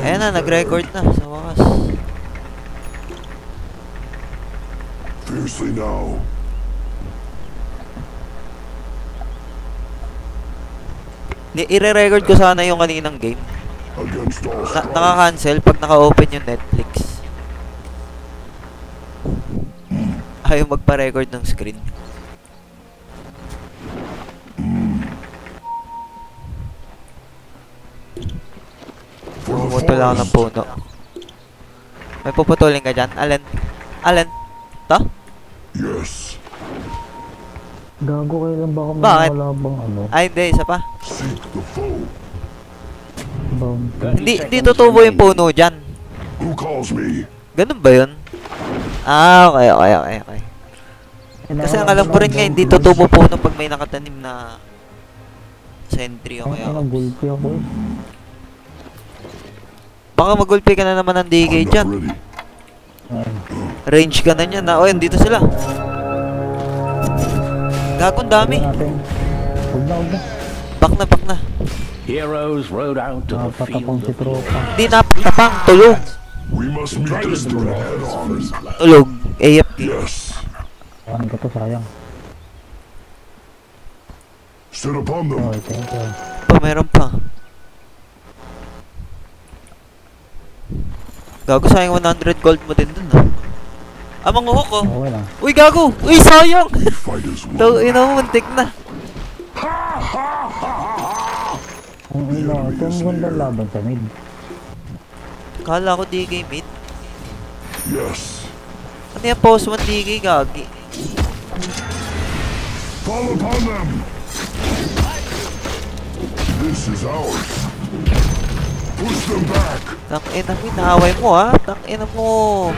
Ayan na, nag-record na sa wakas. Fiercely now. I-re-record ko sana yung kaninang game. Against all Naka-cancel pag naka-open yung Netflix. Ayaw magpa-record ng screen. Pumutol ako ng puno. May puputulin ka dyan? Alin? Alin? To? Yes. Gago kayo lang baka may Bakit? wala bang ano? Ay, hindi. Isa pa. Seek the foe. Hindi tutubo yung puno dyan. Who calls me? Ganun ba yun? Ah, okay. Kasi ang alam ko rin nga, hindi tutubo puno pag may nakatanim na sentry o kaya. Nagulpi ako eh. Baka magulpi ka na naman ng DK I'm not dyan. ready. Range ka na niyan. O, yan, dito sila. Gagong dami. Huwag na. Back na. Heroes rode out to the Napatapang field si of tropa. Hindi napatapang. Tulog. We must meet this threat head on. Tulog. AFK. Yes. Ano ka to, sayang. Sit upon them. Okay, thank you. Pa, meron pa. Gago, sayang 100 gold mo din dun, ah. Mga hook, oh. Okay lang. Uy, gago! Uy, sayang! We fight as one. Ito, muntik na. Ang ino, ito ang gandang laban sa mid. Kala ko DK mid. Yes. Ano yung post 1 DK, gagi? Fall upon them. This is ours. Push them back. Tangina mo, inaaway mo, ha? Tangina mo.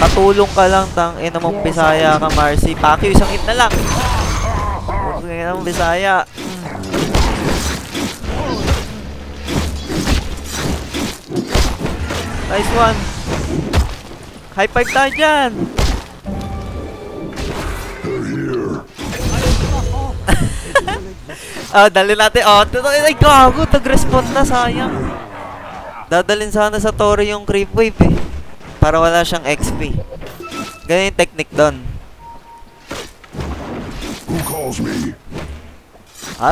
Katulong ka lang, tangina mong Bisaya ka, Marcy. Paki, isang hit na lang. Tangina mong Bisaya. Nice one. High five tayo dyan. They're here. Dali natin. Ay, gago. Tag-respond na, sayang. Dadalhin sana sa Toro yung creep wave, eh. Para wala siyang XP. Ganyan yung technique doon. Who calls me?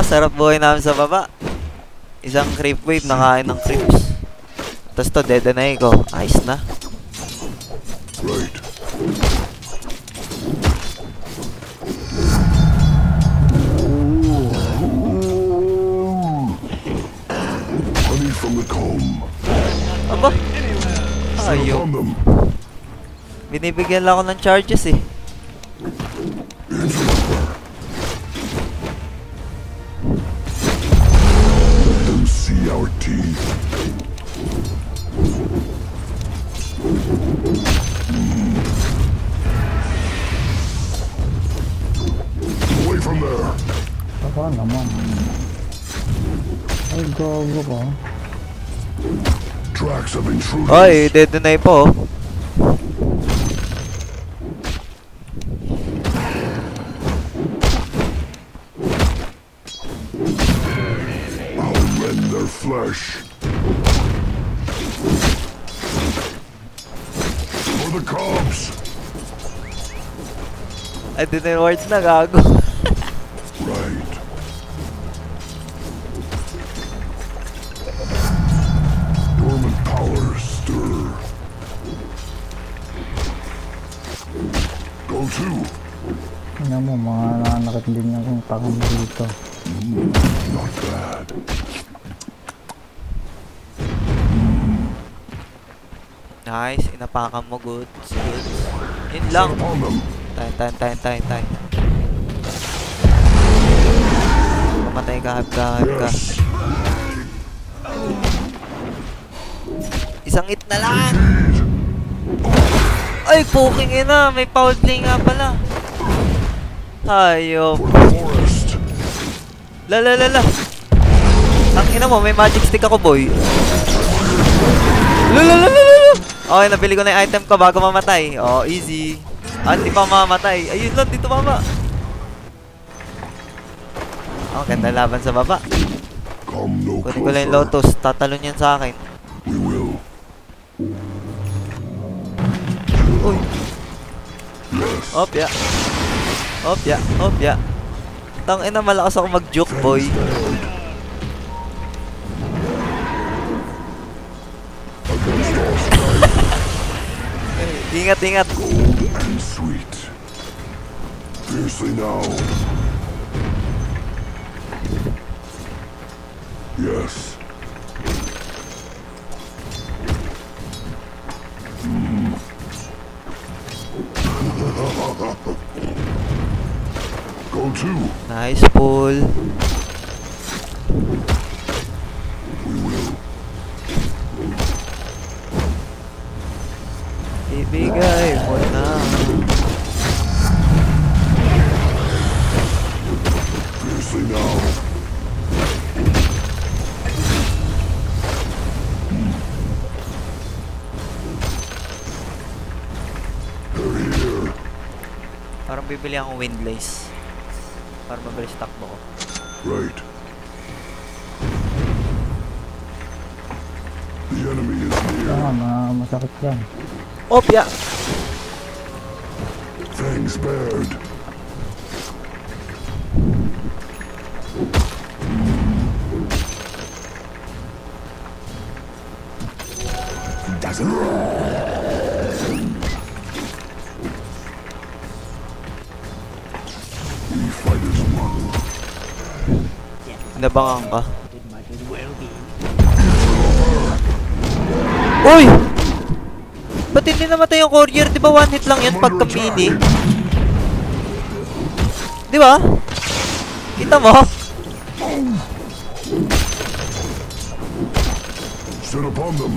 Sarap buhay namin sa baba. Isang creep wave, nakain ng creeps. Tapos to, dedenay ko. Ayos na. Right. Honey from the comb. Aba? Sit Ayaw. upon them. Binibigyan lang ako ng charges, eh. Let them see our teeth. Away from there. Baka naman. Ay, gago ka. Tracks of intruders. Ay, dedenay po. I'll rend their flesh. For the cubs. Ay, denay words na, gago. Right. Dormant powers stir. Go to. Ano mo, mga nanakit din akong takang dito. Not bad. Nice, inapakan mo, good. Yun lang. Upon them. Tay. Pamatay ka, hype ka. Yes. Isang hit na lang. Ay, poking ina. May foul play nga pala. Hayop. For the forest. La. Ang ina mo, may magic stick ako, boy. La. Okay, nabili ko na yung item ko bago mamatay. Oh, easy. Hindi pa mamatay. Ayun lang, dito mama. Ganda laban sa baba. Come no Kunin ko lang yung closer. Lotus. Tatalon yan sa akin. We will. Uy. Opya. Opya. Opya. Tangina, malakas ako mag-juke, boy. Ingat, ingat. And sweet. Fiercely now. Yes. Go to. Nice pull. We will. Ibigay mo na. Fiercely now. They're here. Parang bibili akong windlace. Para mabilis takbo ko. Right. The enemy is near. Masakit yan. Opya! Fangs bared. Doesn't. We fight as one. Nabangan ka. Uy! Ba't hindi namatay yung courier? Di ba one hit lang yun pagka mini? Di ba? Kita mo? Set upon them.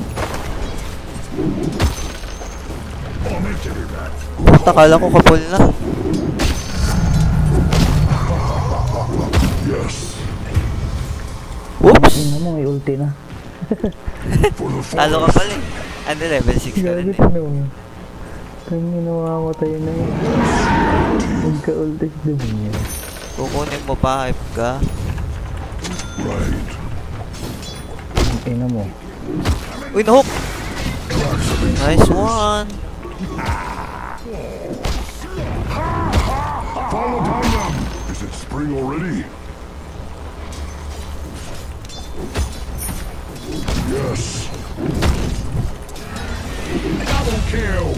Puta, kala ko kapul na. Yes. Whoops! Tingnan mo, may ulti na. For the Talo ka forest. pala eh. Ano, level 6 ka rin Gabi eh. tingnan mo. Kanya namamatay na yun. Magka-ulti si Dominion. Kukunin mo pa, hype ka. Right. Tingnan mo. Uy, nahook! Nice one! Fall upon them. Is it spring already? Yes. Double kill.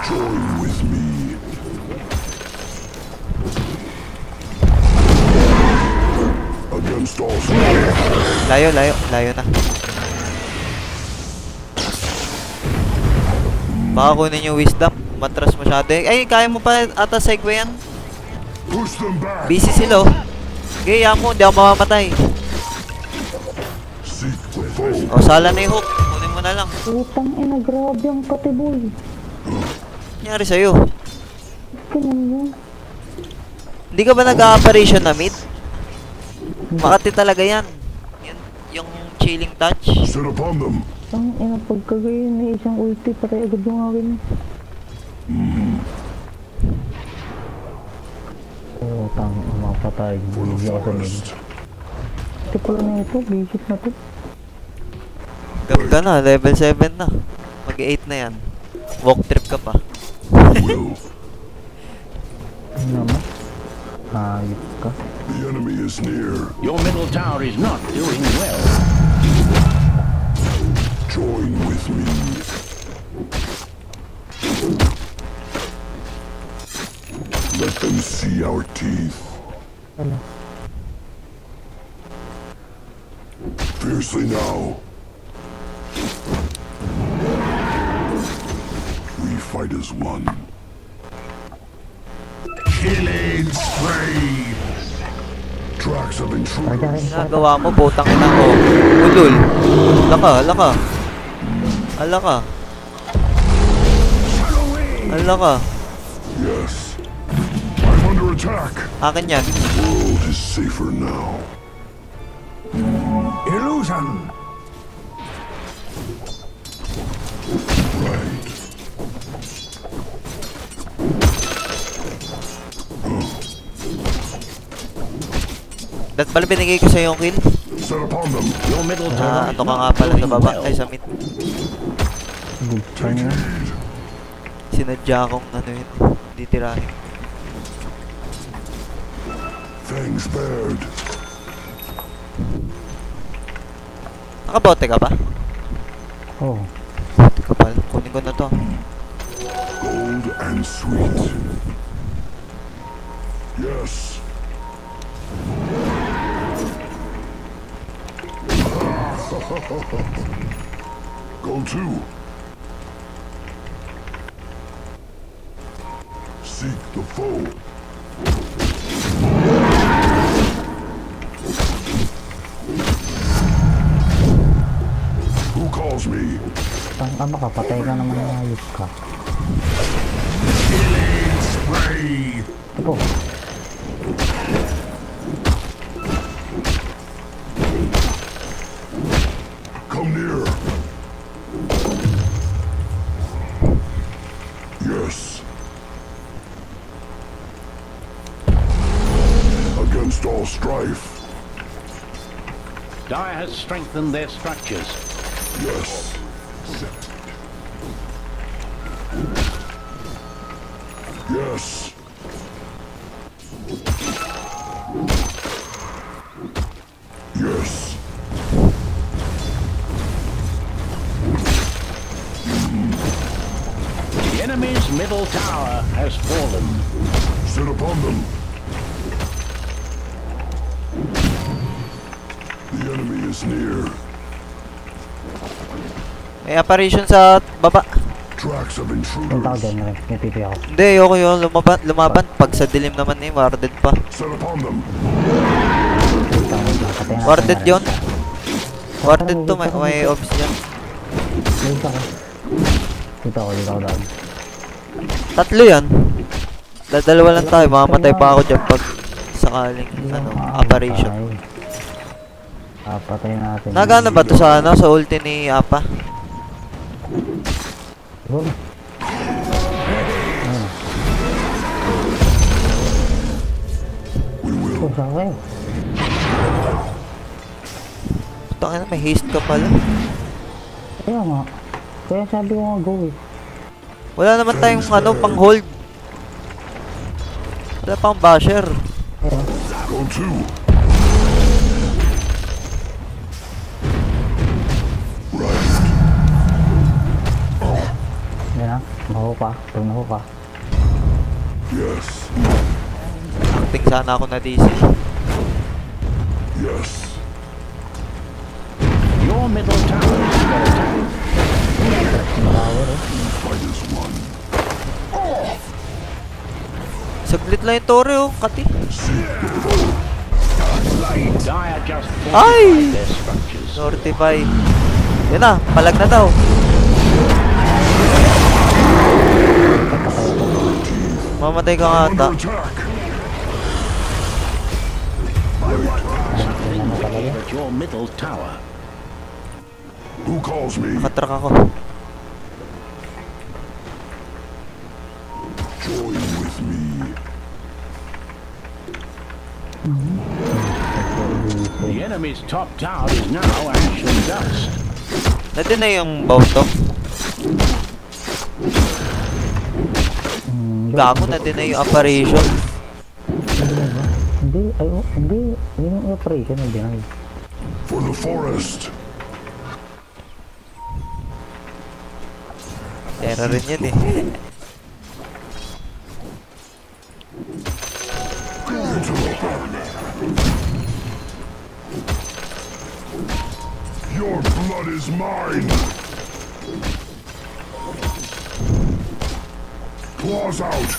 Join with me. Against all strength. Layo, layo. Layo na. Baka kunin yung wisdom. Matras masyado eh. Ay, kaya mo pa ata segue yan. Push them back. Busy sila oh. Gaya mo, hindi ako mamamatay. Seek the foe. O, sala na yung hook. Kunin mo na lang. Utang ina, grabe ang patiboy. Nangyari sa'yo. Tingnan mo. Hindi ka ba nag-operation na mid? Makati talaga yan. Yung chilling touch. Set upon them. Ang ina, pagkagayon na isang ulti, patay agad yung akin. Utang, mapatay. Bulog ako sa mid. Ito pala na ito, basic na to. Gab ka na, level 7 na. Mag-8 na yan. Walk trip ka pa. Will. Ano naman? Hayop ka. The enemy is near. Your middle tower is not doing well. Join with me. Let them see our teeth. Ano? Fiercely now. We fight as one. Killing spree. Tracks of intruders. Nagawa mo, botang ina ko. Ulul. Alaka, alaka. Alaka. Alaka. Yes. I'm under attack. Akin yan. World is safer now. Illusion! Right. Dat pala binigay ko sa'yo yung kill. Set upon them. Your middle tower Ah, is ano ka not nga pala sa doing baba. well. Ay, sa mid. Good pa niya. Sinadya akong ano yun. Hindi tirahin. Fangs bared. Nakabote ka ba? Oh. Bote ka pala. Kunin ko na to. Gold and sweet. Yes. Go to. Seek the foe. Who calls me? Tama ka, patay ka naman ng hayop ka. Killing spray. Ito. Come near. Yes. Against all strife. Dire has strengthened their structures. Yes. Yes. Yes. The enemy's middle tower has fallen. Sit upon them. The enemy is near. May apparition sa baba. Tracks of Punta ko intruders. dyan, Rex. May pipi ako. Hindi, ayoko yun. Lumaban. Pag sa dilim naman eh, warded pa. Set upon them. Punta ko dyan. Patay natin Warded na, yun. Rex. Warded to, may obs dyan. Dito ako. Dito ako daan. Tatlo yan. Dalawa lang tayo. Mamamatay pa ako dyan pag sakaling apparition. Patay natin. Nagana ba to sa sa ulti ni Apa? Siguro. We will. Ito sa akin. Putang ina, may haste ka pala. Kaya nga. Kaya sabi ko nga go eh. Wala naman tayong pang hold. Wala pang basher. Kaya. Go to. Right. Yan na. Maho pa. Pag naho pa. Yes. Acting sana ako na DC. Yes. Your middle tower is under attack. Fight is won. Saglit lang yung tore oh, kati. Dire just Ay! fortified their structures. Nortify. Yan na, palag na daw. Mamatay ka nga ata. Under attack. At your middle tower. Who calls me? Katrak ako. Join with me. The enemy's top tower is now ash and dust. Nandun na yung Bauto. Gago na din na yung apparition. Hindi, ay, oh, hindi. Hindi yung operation na din. For the forest. Terror rin yun eh. Your blood is mine. Claws out.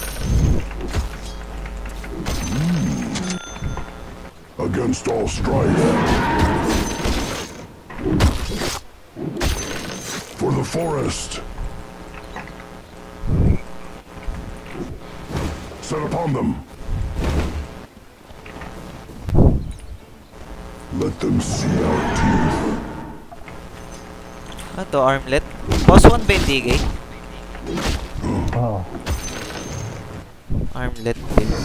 Against all strife. For the forest. Set upon them. Let them see our teeth. Ano to, armlet? Pasukan ba yung DK? Oo. Armlet build.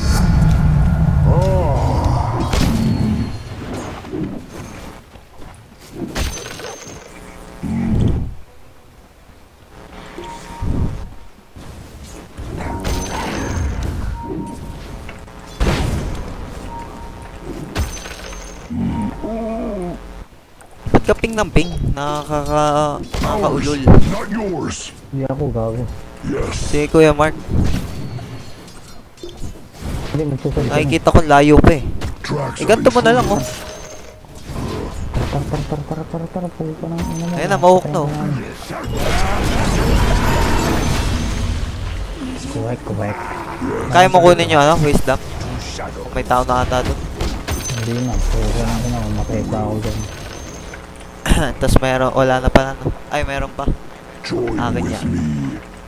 ping ng ping. Nakakaulol. Not yours. Hindi ako gago. Yes. Si Kuya Mark, Hindi, magsusunod ka na. nakikita ko layo pa eh. Tracks of Ganto mo na lang oh. Tara, pulo ka ng ina mo. Ayun na, mahawak na oh. Kuwek. Kaya mo kunin yung ano, wisdom? Kung may tao na ata doon. Hindi na, pulo ka ng ina mo. Makita ako dyan. Tapos meron, wala na pala no. Ay, meron pa. Join Akin with yan. me.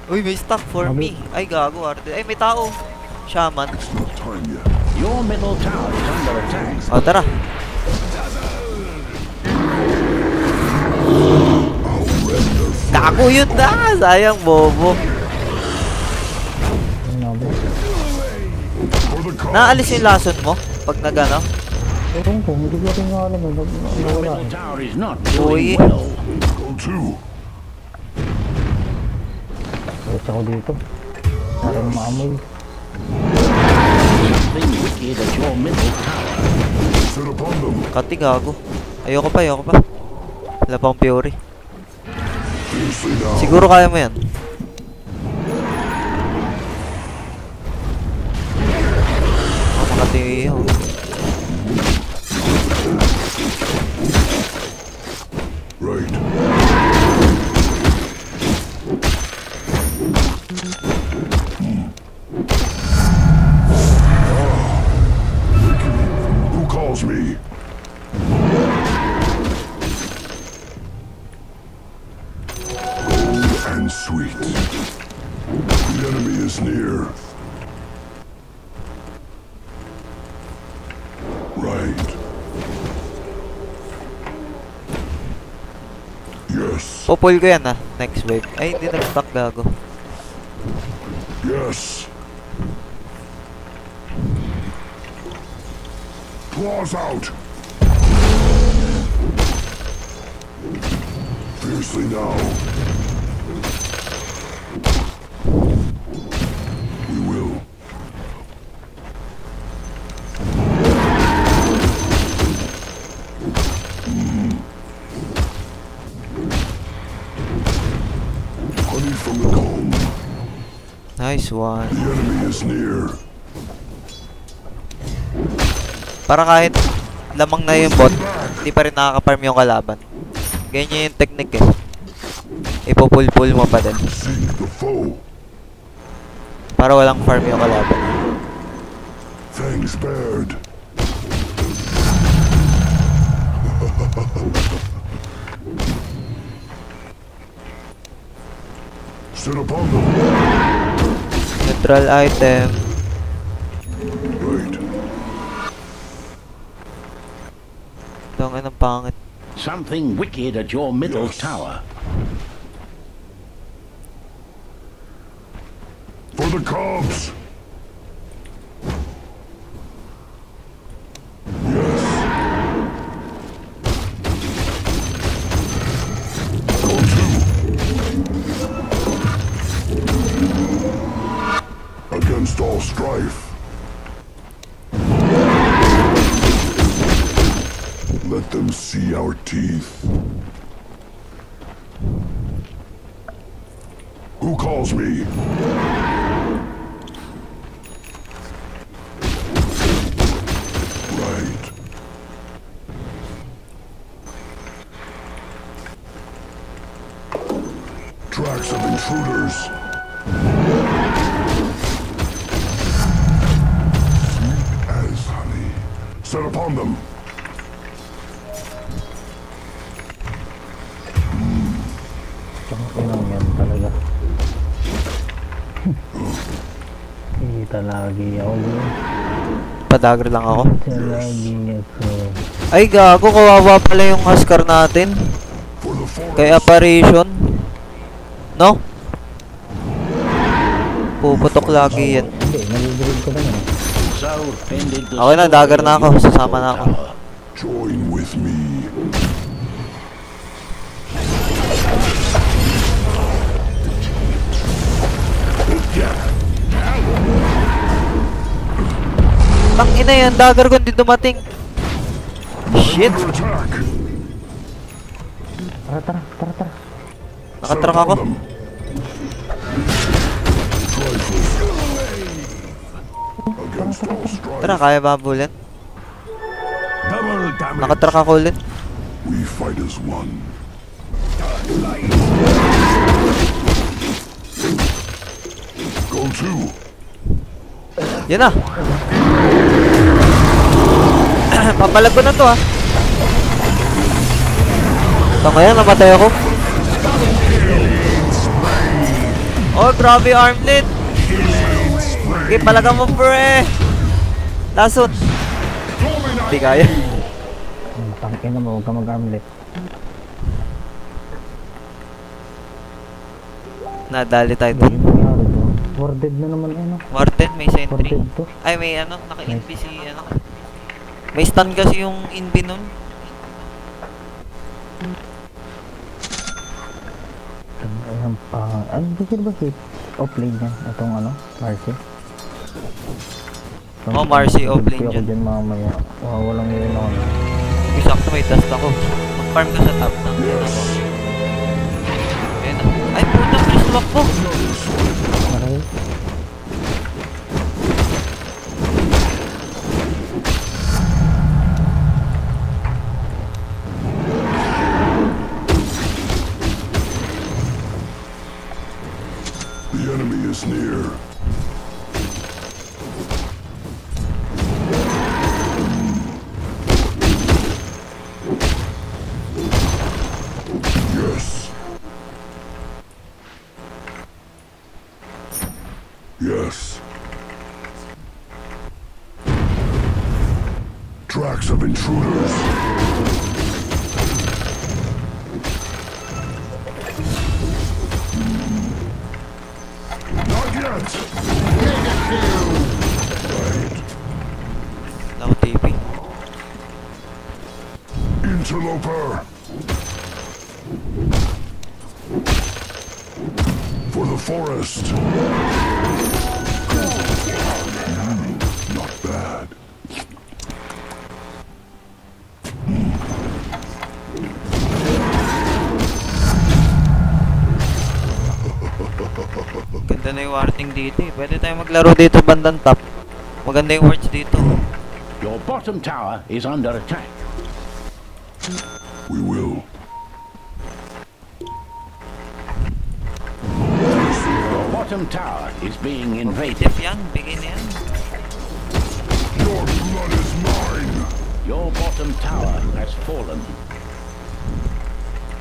Uy, may stock for me. Ay, gago, arte. Ay, may tao. Shaman. No time yet. Your middle tower is under attack. O, tara. Gago yun na! Sayang, bobo. Ano na ba? For the cause. Naalis yung lason mo? Pag nagano? Ewan ko, hindi ko rin nga alam eh. Your Nawala middle eh. tower is not Uy. doing well. Go to. Search ako dito. Parang maamoy. Something wicked at your middle tower. Set upon them. Kati, gago. Ayoko pa. Wala pang Fury. Fiercely now. Siguro kaya mo yan. Oh, makati yun. Right. Who calls me? Cold and sweet. The enemy is near. Right. Yes. Popol ko yan ah. Next wave. Ay, hindi nag-stock, gago. Yes. Claws out. Fiercely now. We will. Honey from the comb. Nice one. The enemy is near. Para kahit lamang na yung bot, hindi pa rin nakaka-farm yung kalaban. Ganyan yung technique eh. Ipopul-pull mo pa din. Seek the foe. Para walang farm yung kalaban. Fangs bared. Sit upon them. Neutral item. Right. Tangin ang pangit. Something wicked at your middle Yes. tower. For the cubs. Yes. Go to. Against all strife. Let them see our teeth. Who calls me? Right. Tracks of intruders. Sweet as honey. Set upon them. Tsaka yan talaga. Kita lagi ako dun. Padagger lang ako. Kita lagi ako. Ay, gago. Kawawa pala yung Huskar natin. For the forest. Kay apparition. No? Puputok lagi yan. Hindi, nalilirib ko na yun. So ended the Okay na, dagger na ako. story of your Sasama na ako. tower. Join with me. Tangina yan, dagger ko hindi dumating. Shit. Under attack. Tara. Nakatrack ako. Against all strife, Tara, kaya ba bullet? double damage. Nakatrack ako ulit. We fight as one. Go to. Yan na. Papalag ko na to, ha. Ito ngayon, namatay ako. Oh, grabe armlet. Okay, palagan mo, pre. Lasot. Hindi kaya. Tangkin na mo, huwag ka mag-armlet. Nadali tayo Ano doon. nangyari to? Warded na naman ano. Warden, may sentry. Warded to. Ay, may ano, naka-inb si ano. May stun kasi yung inb nun. Ayan pa. Ano ba hit? Off-lane yan. Itong ano, Marcy. Oh, Marcy, off-lane Ako dyan. dyan mamaya. Walang yun ako. Sakto may dust ako. Mag-farm ka sa top ng yun ako. Ayun na. Ay, puta, please tumakbo. Maray. The enemy is near. Yes. Yes. Tracks of intruders. Not yet. Right. Ako TP. Interloper. For the forest. Not bad. Ganda na yung warding dito eh. Pwede tayo maglaro dito bandang top. Maganda yung wards dito. Your bottom tower is under attack. We will. Your bottom tower is being invaded. Def yan, bigay na yan. Your blood is mine. Your bottom tower has fallen.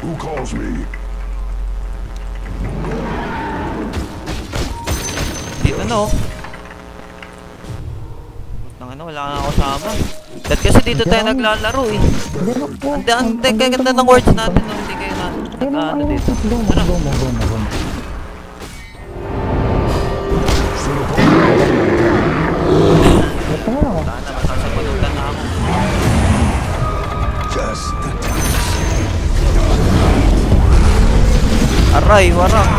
Who calls me? Dito no. Ano, wala nga ako sama. Dahil kasi dito tayo naglalaro eh. Ang ganda ng words natin no, hindi kayo ano dito. Tara. Wala na, masasabunutan na ako. Aray, warak.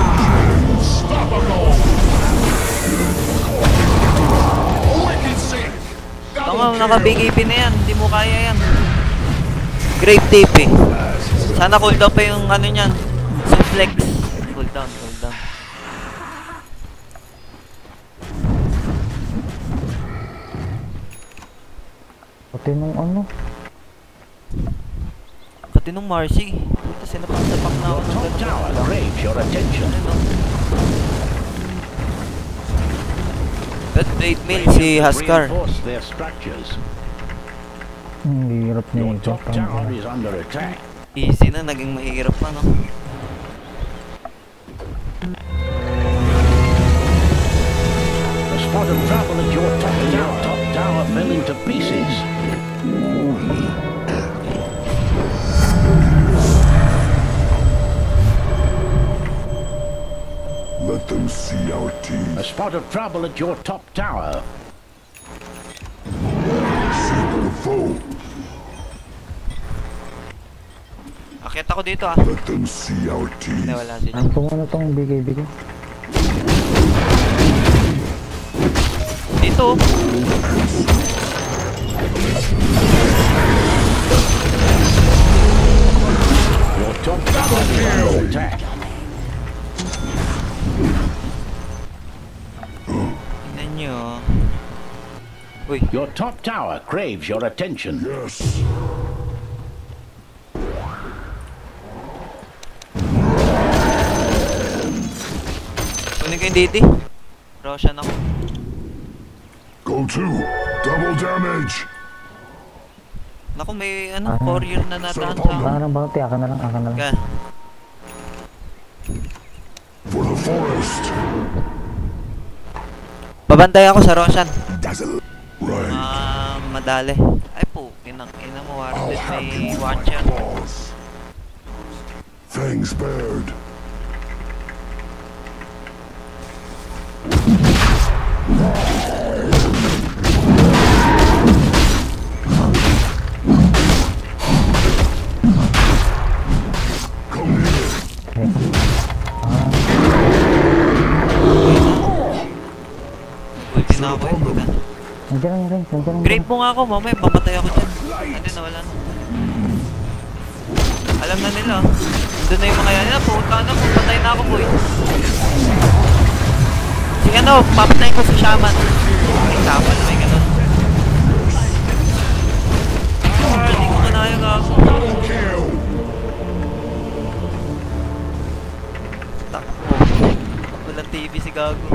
Tama, naka-BKB na yan. Hindi mo kaya yan. Grave tape eh. Sana cooldown pa yung ano nyan. Suplex. Cooldown. Pati nung ano. Pati nung Marcy. Puta, sinapak-sapak na ako Your ng top tower craves your attention. That great mail si Huskar. Reinforce their structures. Hindi hirap niya Your ito. top tower is under attack. Easy na, naging mahirap pa no. The spot of trouble at your top tower fell into pieces. Let them see our A teeth. spot of trouble at your top tower. Seek the foe. Akit ako dito ah. Let them see our teeth. Hindi, wala sila. Ano po muna tong BKB ko? Dito. Your Your top tower is under attack. Tingnan nyo. Uy, Your top tower craves your attention. Yes. kunin ko yung DD. Roshan ako. Go to. Double damage. Naku, may ano, courier na natahan sa Baka ng bounty, akin na lang, akin na lang. Ka. For the forest. Babantay ako sa Roshan. Dazzle. Right. Madali. Ay po, ina mo, I'll Warden, have may you watcher. paws. Fangs bared. Come here. Ulti na ako eh. Puta. Nandiyan lang yung range, nandiyan lang. Grave mo nga ako, mamaya papatay ako dyan. Hindi na, wala na. Alam na nila. Doon na yung mga yan nila. Puta na, papatay na ako, boy. Sige ano, papatayin ko si Shaman. May Shaman, may ganun. Hindi ko kanaya gago. Kill. Takbo. Walang TV si gago.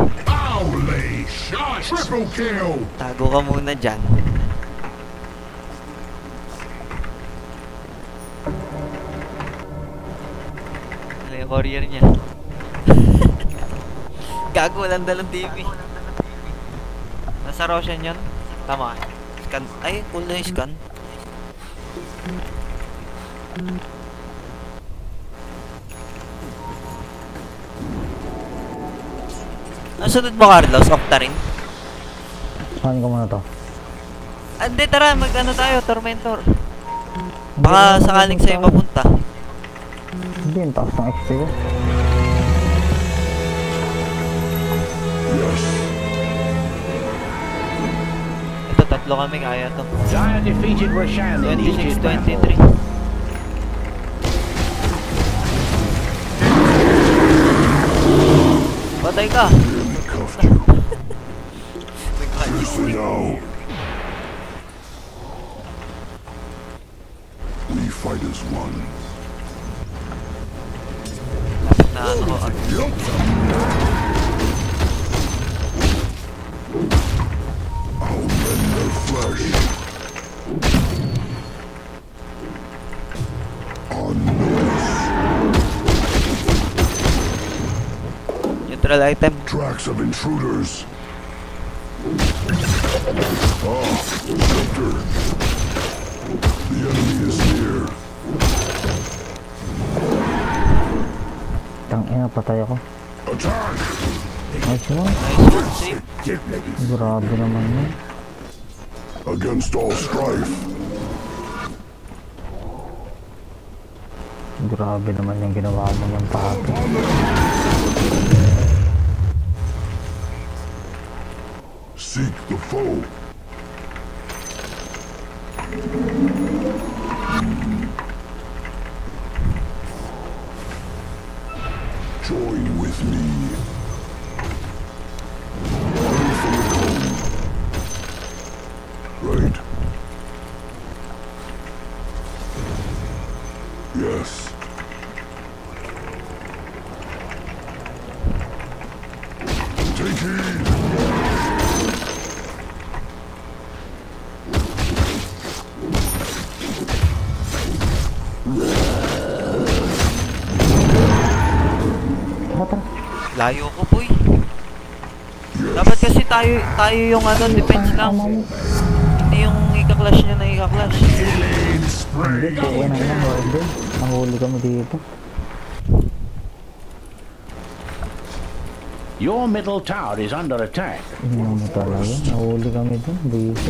Owly shot. Triple kill. Tago ka muna dyan. Ano yung courier niya? Gago, walang dalang TV. Nasa Roshan yun? Tama. Scan. Ay, cool na yung scan. Ang sunod mo, Carlos? Octarine? Kuhanin ko muna to. Hindi, tara, mag-ano tayo, Tormentor. Baka sakaling sa'yo mapunta. Hindi, yung taas ng XP ko. Yes. Ito, tatlo kami, kaya to. Dire defeated Roshan in 26, Aegis battle. 23. Patay ka! Cuffed you. Seriously now. We fight as one. Lapit na ano ko. I'll rend their flesh. On notice. Neutral item. Tracks of intruders. Ah, shelter. The enemy is near. Tangina, patay ako. Attack! Nice one. Nice one, save. Grabe naman yun. Against all strife. Grabe naman yung ginawa mo ng papi. Seek the foe. Join with me. Away from the cone. Right. Yes. Take heed. Layo ko, boy. Dapat kasi tayo yung ano, defense lang. Hindi yung ika-clash niya na ika-clash. Hindi, kaya na yun, Warden. Nahuli kami dito. Your middle tower is under attack. Hindi mo talaga. Nahuli kami dun, dito.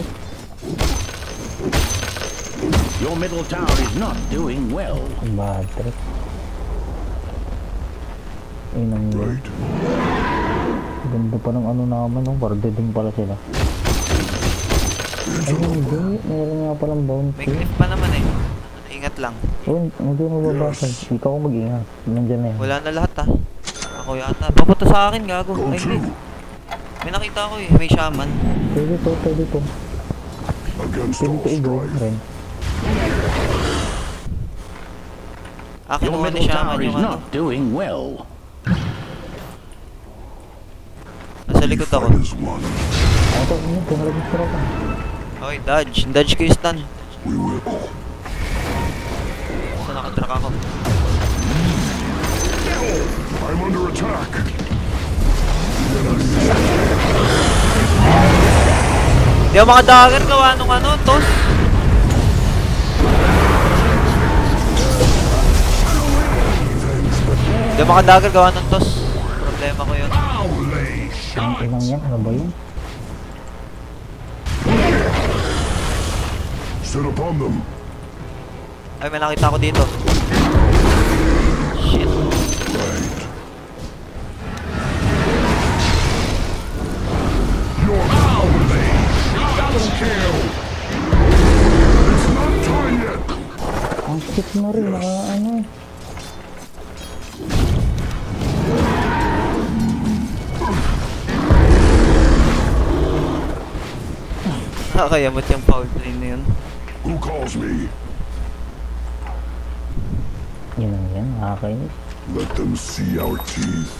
Your middle tower is not doing well. Ang bad trip. Inang yun. Right. Ganda pa ng ano naman, no? Warden din pala sila. Ay, hindi. Meron nga palang May bounty. cliff pa naman eh. Ingat lang. Oh, hindi mo babasag. Ikaw ko mag-ingat. Nandiyan na yan. Wala na lahat ah. Ako yata. Papunta sa akin, gago. Go Ay, hindi. to. May nakita ko eh. May shaman. Pwede to, pwede to. Against Pwede all to i-go strife. rin. Ah, Your kinuha ni middle shaman tower is yung ano. not doing well. Nasa likod ako. Fight as one. Ako, ano, tumalagis ko rin. Okay, dodge. Dodge ko yung stun. We will. So, nakatrack ako. I'm under attack. Di ako makadagger gawa nung ano, tos. Di ako makadagger gawa nung tos. Problema ko yun. Ang inang yan, ano ba yun? Set upon them. Ay, may nakita ko dito. Shit. Right. Your cowardly. Double kill. It's not time yet. Ang shit mo rin, naka ano eh. Nakakayamot yung foul play na yun. Who calls me? Yun ang yan, nakakainis. Let them see our teeth.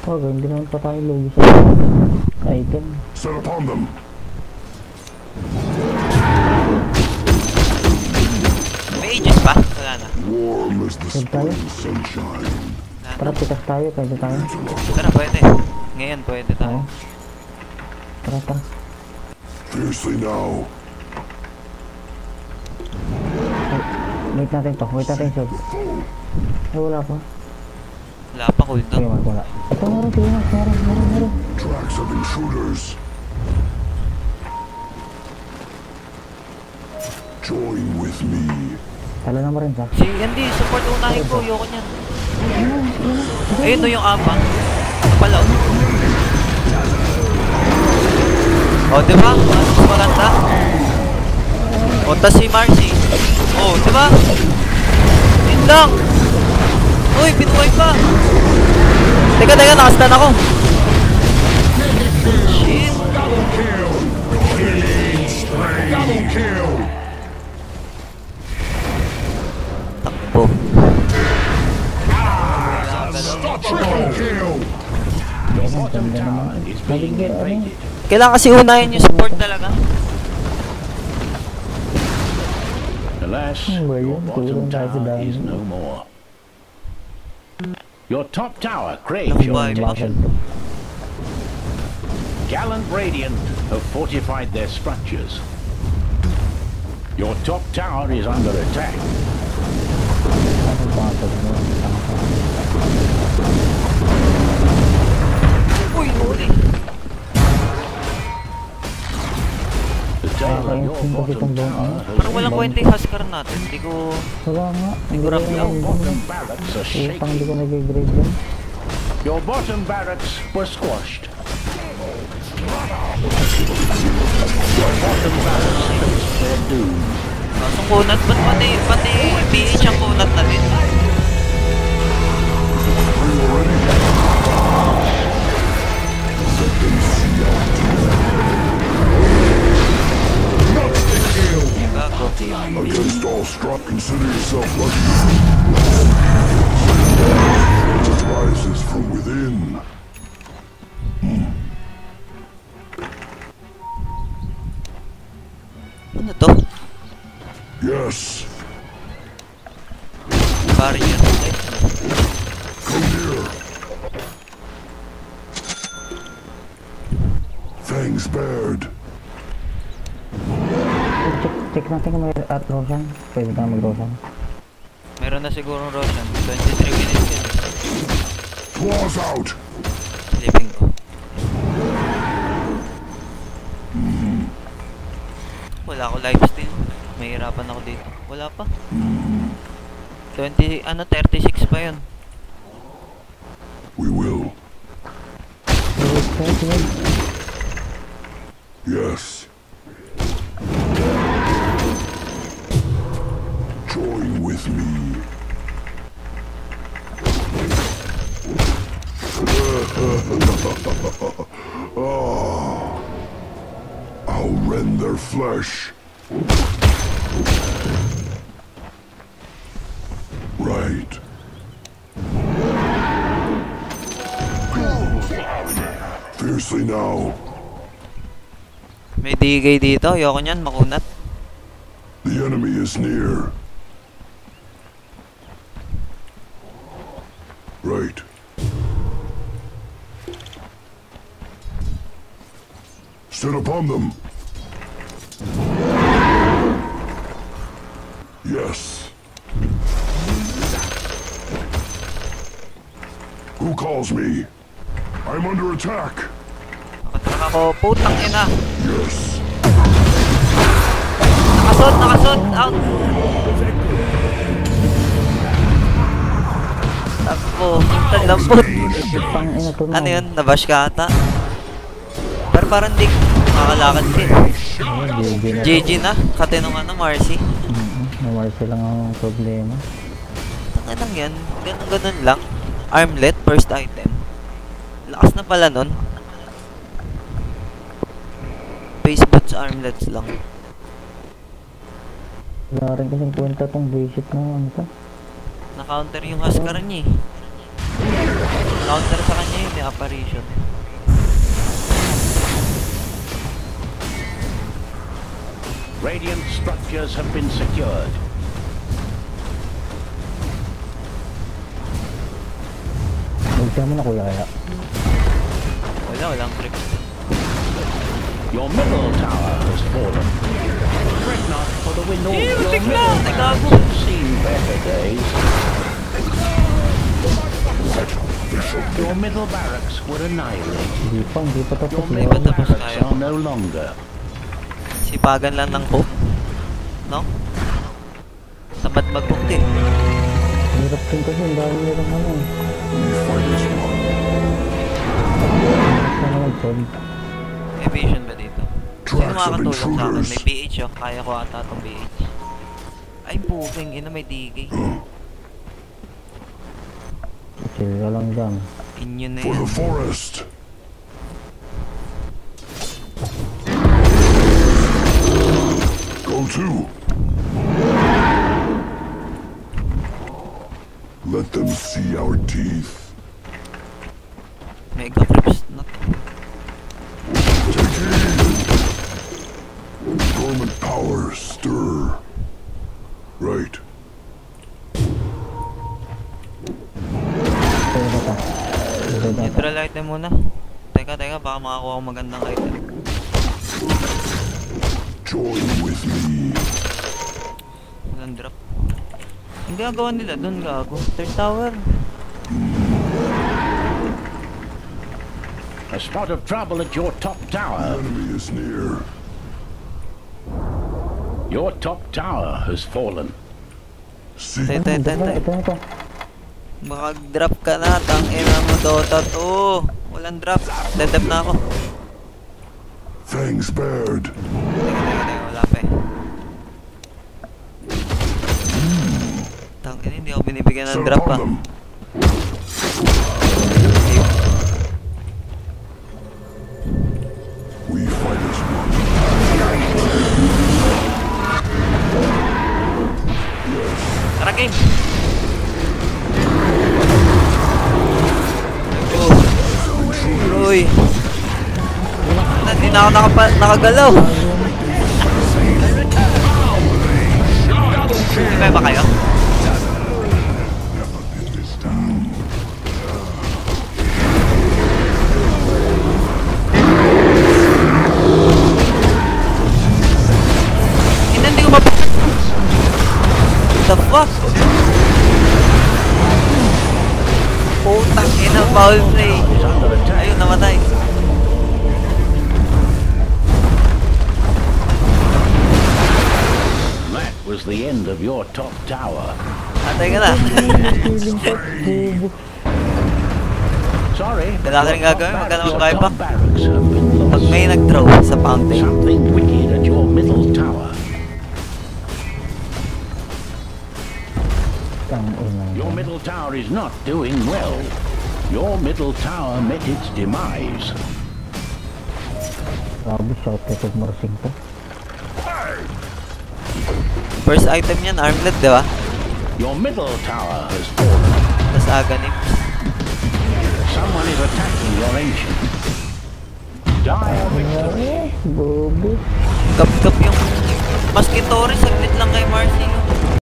Wag, hindi naman pa tayo logi sa item. Set upon them. May ages pa? Wala na. Warm as the Good tayo. spring sunshine. Wala Tara, na. pitas tayo, pwede tayo. Tara, pwede. Ngayon, pwede tayo. Oo. Tara, tara. Fiercely now. Wait natin to, wait natin yung shield. Ay, wala pa. Wala pa cooldown. Sige, wala. Ito, meron. Tracks of intruders. Join with me. Tala na mo rin sa. Si Andy, support unahin ko. Ayoko niyan. Ayun no yung apa. Pala. O, diba? Mas maganda. O, tas si Marcy. O, diba? Yun lang. Uy, pinuhay pa. Teka, nakastan ako. Shit. Double kill. Double kill. Takbo. Triple kill. Your bottom tower is being invaded. Kailangan kasi unahin yung support talaga. Alas, Well, your yun, bottom tulong tayo sa tower dami. is no more. Your top tower craves your Nakuha yung attention. Gallant Radiant have fortified their structures. Your top tower is under attack. Ako pasok mo. Uy, huli. The tail of your Yung bottom itong buong ano. tower has Parang walang kwenta yung Huskar natin. Hindi ko... Wala nga. Hindi Grab ko lang. yung bottom barracks are Utang hindi shaking. ko nag-grade yun. Your bottom barracks were squashed. Your bottom barracks face their doom. Kasong kunat, ba't pati PH ang kunat na din? Gago. Against all strife, consider yourself lucky. It rises from within. Ano to? Yes. Barrier. Come here. Fangs bared. Check natin kung may at Roshan. Pwede tayo mag-Roshan. Meron na siguro Roshan. 23 minutes yun. Claws out. Sleeping ko. Wala ako lifesteal. Mahirapan ako dito. Wala pa. 36 pa yun. We will. Yes. I'll rend their flesh. Right. Fiercely now. May digay dito. Ayoko niyan, makunat. The enemy is near. Right. Set upon them. Yes. Who calls me? I'm under attack. Nakatrak ako. Putang ina. Yes. Nakasot. Out. Takbo. Talambot. Pang ina to Ano yun? Nabash ka ata? Pero parang di makakalakad din. GG na. Katinong ano, Marcy. Namarsi lang ang problema. Tangan lang yan. Ganun lang. Armlet, first item. Lakas na pala nun. Base boots, armlets lang. Wala rin kasing kwenta tong basic na ano to. Na-counter yung Huskar niya eh. Counter sa kanya yun, apparition. Radiant structures have been secured. Magsiya mo na kuya kaya. Walang trip. Your middle tower has fallen. Fret not for the wind. Your middle Nagago. has seen better days. Your middle barracks were annihilated. Hindi pa tapos. Your May middle iba tapos barracks tayo. are no longer. Sipagan lang ng hope. No? Tamad magbukti. Hirap din kasi ang dami nilang ano eh. We fight as one. Sana mag-solve. May vision ba dito? Sino Tracks of makakatulong sa akin? intruders. May PH oh. Kaya ko ata itong PH. Ay, booking. Ina, may DK. Chill ka lang dyan. Inyo na For yan. the forest. Go to. Let them see our teeth. Mega trips na to. Take heed. Dormant powers stir. Right. Kaya ba ta? Neutral item muna. Teka, baka makakuha ko magandang item. Join with me. Walang drop. Ang gagawa nila doon, gago. Third tower. A spot of trouble at your top tower. Enemy is near. Your top tower has fallen. See. Tay. Ito na to. Makag-drop ka na. Tangina mo, Dota 2. Walang drop. Dead na ako. Fangs bared. Teka, wala pa eh. Tangina, hindi ako binibigyan ng Set drop upon ah. them. We fight as one. Tara, game! Uy! Hindi na ako nakagalaw. May ba kayo? Hindi ko the fuck? Putang ina, foul play. Ayun, namatay. That was the end of your top tower. Atay ka na. Sorry, but Wala ka rin your top gagawin, wag ka na barracks- your mag-buyback. top barracks have been Pag lost. may nag-throw sa fountain. Something wicked at your middle tower. Tang ina. Your middle tower is not doing well. Your middle tower met its demise. Grabe, shout out of Marsing po. First item yan, armlet, di ba? Your middle tower has fallen. Tapos Aghanim. Someone is attacking your ancient. Dire victory. Bobo. Gap-gap yung Maskitory, saglit lang kay Marcy.